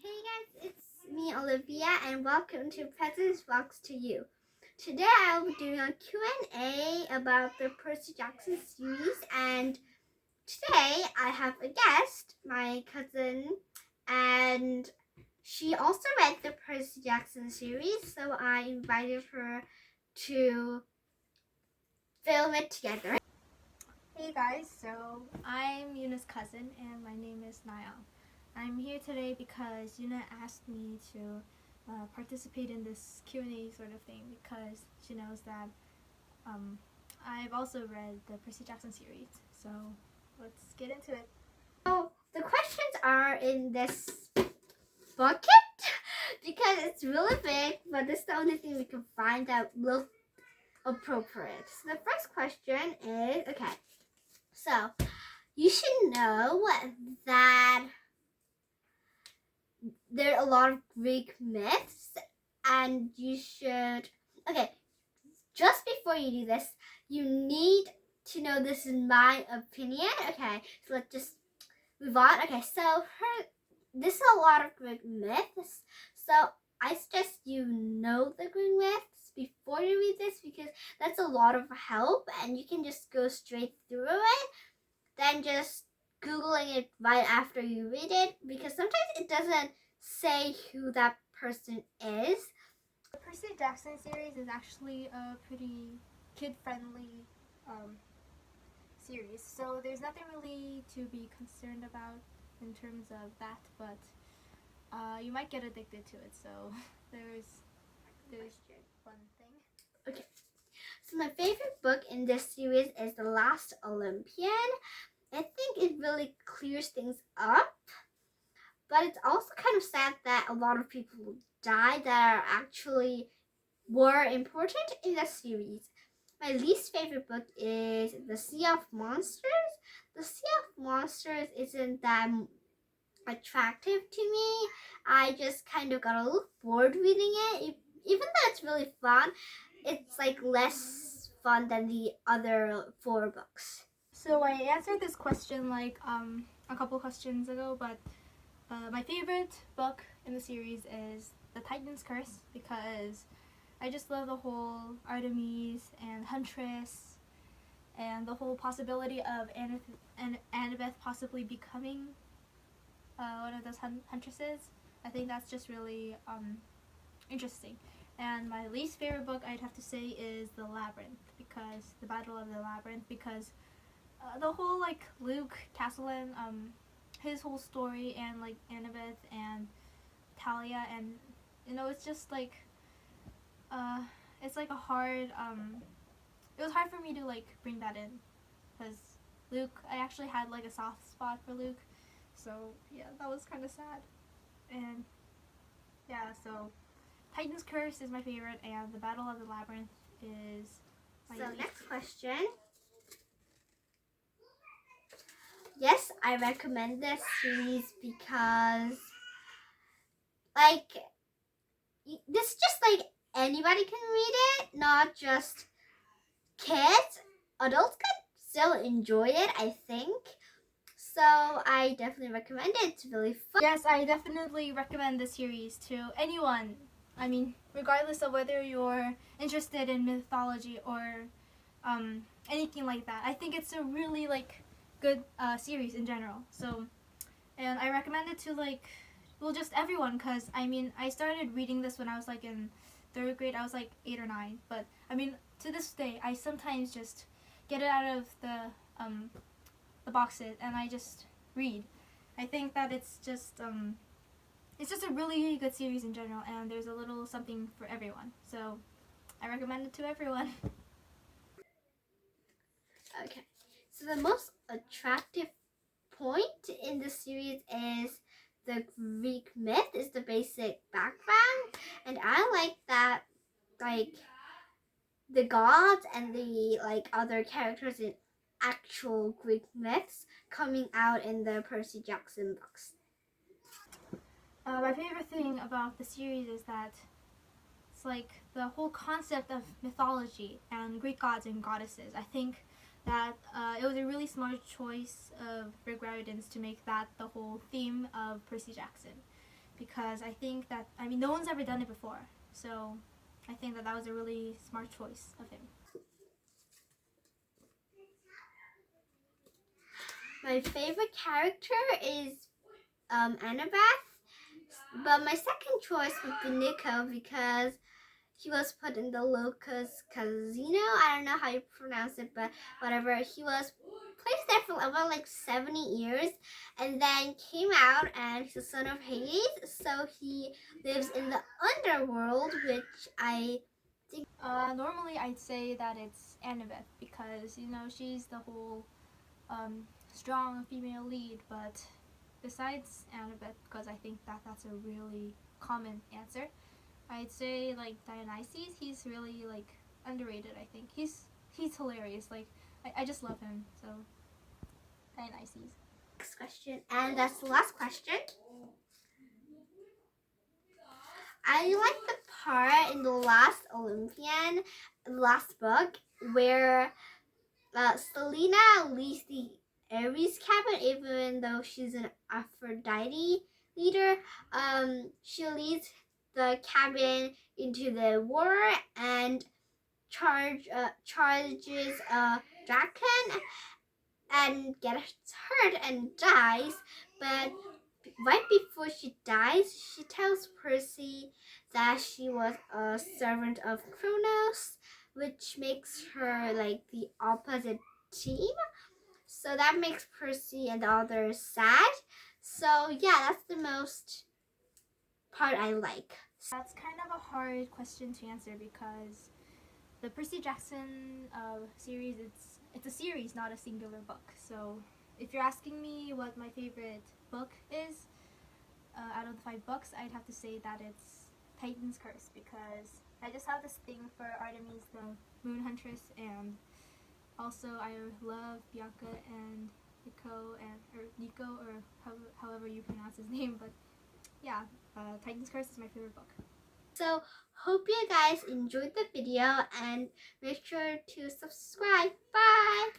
Hey guys, it's me Olivia and welcome to President's Box Two-Yunen. Today I will be doing a Q&A about the Percy Jackson series, and today I have a guest, my cousin, and she also read the Percy Jackson series, so I invited her to film it together. Hey guys, so I'm Yuna's cousin and my name is Niall. I'm here today because Yuna asked me to participate in this Q&A sort of thing because she knows that I've also read the Percy Jackson series. So let's get into it. So the questions are in this bucket because it's really big, but this is the only thing we can find that looks appropriate. So the first question is, okay, so you should know that there are a lot of Greek myths, and you should, okay, just before you do this, you need to know this is my opinion. Okay, so let's just move on. Okay, so this is a lot of Greek myths, so I suggest you know the Greek myths before you read this because that's a lot of help and you can just go straight through it than just Googling it right after you read it, because sometimes it doesn't say who that person is. The Percy Jackson series is actually a pretty kid-friendly series, so there's nothing really to be concerned about in terms of that, but you might get addicted to it, so there's one thing. Okay, so my favorite book in this series is The Last Olympian. I think it really clears things up, but it's also kind of sad that a lot of people died that are actually were important in the series. My least favorite book is The Sea of Monsters. The Sea of Monsters isn't that attractive to me. I just kind of got a little bored reading it. Even though it's really fun, it's like less fun than the other 4 books. So I answered this question like a couple questions ago, but my favorite book in the series is The Titan's Curse because I just love the whole Artemis and Huntress and the whole possibility of Annabeth possibly becoming one of those huntresses. I think that's just really interesting. And my least favorite book I'd have to say is The Battle of the Labyrinth, because the whole like Luke, Castellan, his whole story, and like Annabeth and Talia, and it's just like it's like a hard it was hard for me to like bring that in because Luke, I actually had like a soft spot for Luke, so yeah, that was kind of sad. And yeah, so Titan's Curse is my favorite and The Battle of the Labyrinth is my So least. next question. Yes, I recommend this series because, like, this is just like anybody can read it, not just kids. Adults can still enjoy it, I think. So I definitely recommend it. It's really fun. Yes, I definitely recommend this series to anyone. I mean, regardless of whether you're interested in mythology or anything like that. I think it's a really like good series in general. So, and I recommend it to just everyone, because I mean, I started reading this when I was like in 3rd grade. I was like 8 or 9, but I mean, to this day, I sometimes just get it out of the boxes and I just read. I think that it's just a really good series in general, and there's a little something for everyone. So I recommend it to everyone. Okay, so the most attractive point in the series is the Greek myth, is the basic background, and I like that, like, the gods and the other characters in actual Greek myths coming out in the Percy Jackson books. My favorite thing about the series is that it's like the whole concept of mythology and Greek gods and goddesses. I think that it was a really smart choice of Riordan's to make that the whole theme of Percy Jackson, because I think that, I mean, no one's ever done it before. So I think that was a really smart choice of him. My favorite character is Annabeth, but my second choice would be Nico because he was put in the Locust Casino. I don't know how you pronounce it, but whatever. He was placed there for about like 70 years and then came out, and he's the son of Hades, so he lives in the underworld, which I think... Normally I'd say that it's Annabeth because, you know, she's the whole strong female lead, but besides Annabeth, because I think that that's a really common answer, I'd say like Dionysus. He's really like underrated. I think he's hilarious. Like I just love him. So Dionysus. Next question, and that's the last question. I like the part in the last last book, where Selena leads the Ares cabin, even though she's an Aphrodite leader. She leads the cabin into the war and charges a dragon and gets hurt and dies. But right before she dies, she tells Percy that she was a servant of Kronos, which makes her like the opposite team. So that makes Percy and the others sad. So yeah, that's the most part I like. That's kind of a hard question to answer because the Percy Jackson series, it's a series, not a singular book. So if you're asking me what my favorite book is out of the 5 books, I'd have to say that it's Titan's Curse, because I just have this thing for Artemis, the moon huntress, and also I love Bianca and Nico, or however you pronounce his name. But yeah, Titan's Curse is my favorite book. So hope you guys enjoyed the video, and make sure to subscribe. Bye!